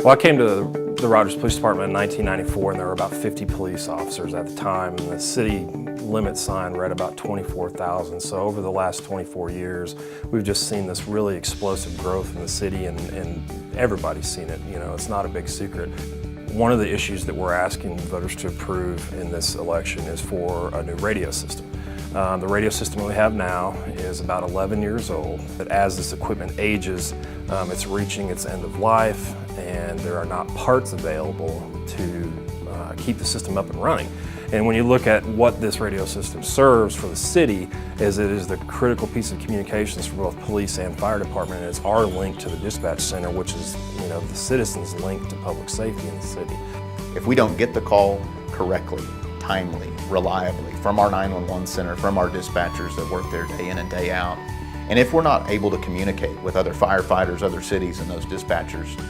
Well, I came to the Rogers Police Department in 1994, and there were about 50 police officers at the time, and the city limit sign read about 24,000. So over the last 24 years, we've just seen this really explosive growth in the city, and everybody's seen it. You know, it's not a big secret. One of the issues that we're asking voters to approve in this election is for a new radio system. The radio system we have now is about 11 years old, but as this equipment ages, it's reaching its end of life, and there are not parts available to keep the system up and running. And when you look at what this radio system serves for the city, is it is the critical piece of communications for both police and fire department, and it's our link to the dispatch center, which is, you know, the citizens' link to public safety in the city. If we don't get the call correctly, timely, reliably, from our 911 center, from our dispatchers that work there day in and day out, and if we're not able to communicate with other firefighters, other cities, and those dispatchers,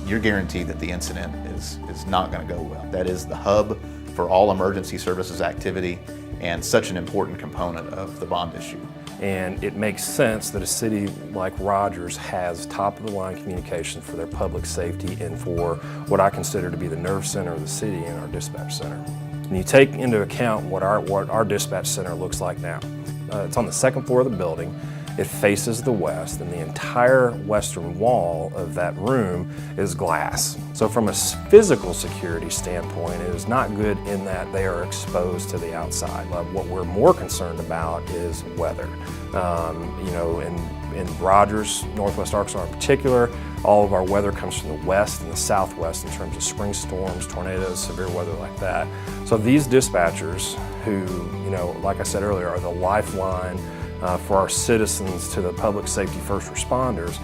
you're guaranteed that the incident is not going to go well. That is the hub for all emergency services activity and such an important component of the bond issue. And it makes sense that a city like Rogers has top-of-the-line communication for their public safety and for what I consider to be the nerve center of the city in our dispatch center. And you take into account what our dispatch center looks like now. It's on the second floor of the building. It faces the west, and the entire western wall of that room is glass. So from a physical security standpoint, it is not good in that they are exposed to the outside. What we're more concerned about is weather. You know, in Rogers, Northwest Arkansas in particular, all of our weather comes from the west and the southwest in terms of spring storms, tornadoes, severe weather like that. So these dispatchers who, you know, like I said earlier, are the lifeline for our citizens to the public safety first responders,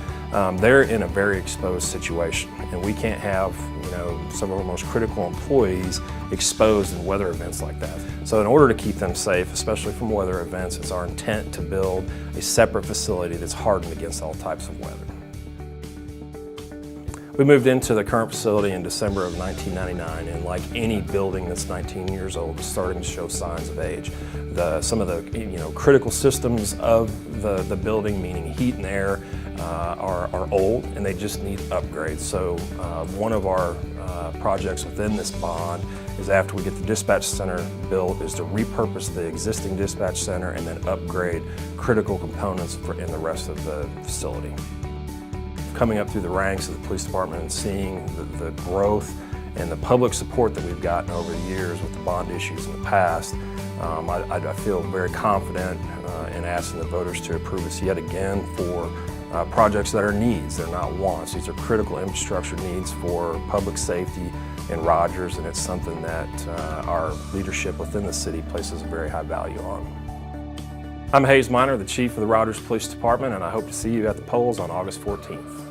they're in a very exposed situation, and we can't have, you know, some of our most critical employees exposed in weather events like that. So in order to keep them safe, especially from weather events, it's our intent to build a separate facility that's hardened against all types of weather. We moved into the current facility in December of 1999, and like any building that's 19 years old, it's starting to show signs of age. Some of the, you know, critical systems of the building, meaning heat and air, are old, and they just need upgrades. So one of our projects within this bond is, after we get the dispatch center built, is to repurpose the existing dispatch center and then upgrade critical components in the rest of the facility. Coming up through the ranks of the police department and seeing the growth and the public support that we've gotten over the years with the bond issues in the past, I feel very confident in asking the voters to approve us yet again for projects that are needs, they're not wants. These are critical infrastructure needs for public safety in Rogers, and it's something that our leadership within the city places a very high value on. I'm Hayes Miner, the Chief of the Rogers Police Department, and I hope to see you at the polls on August 14th.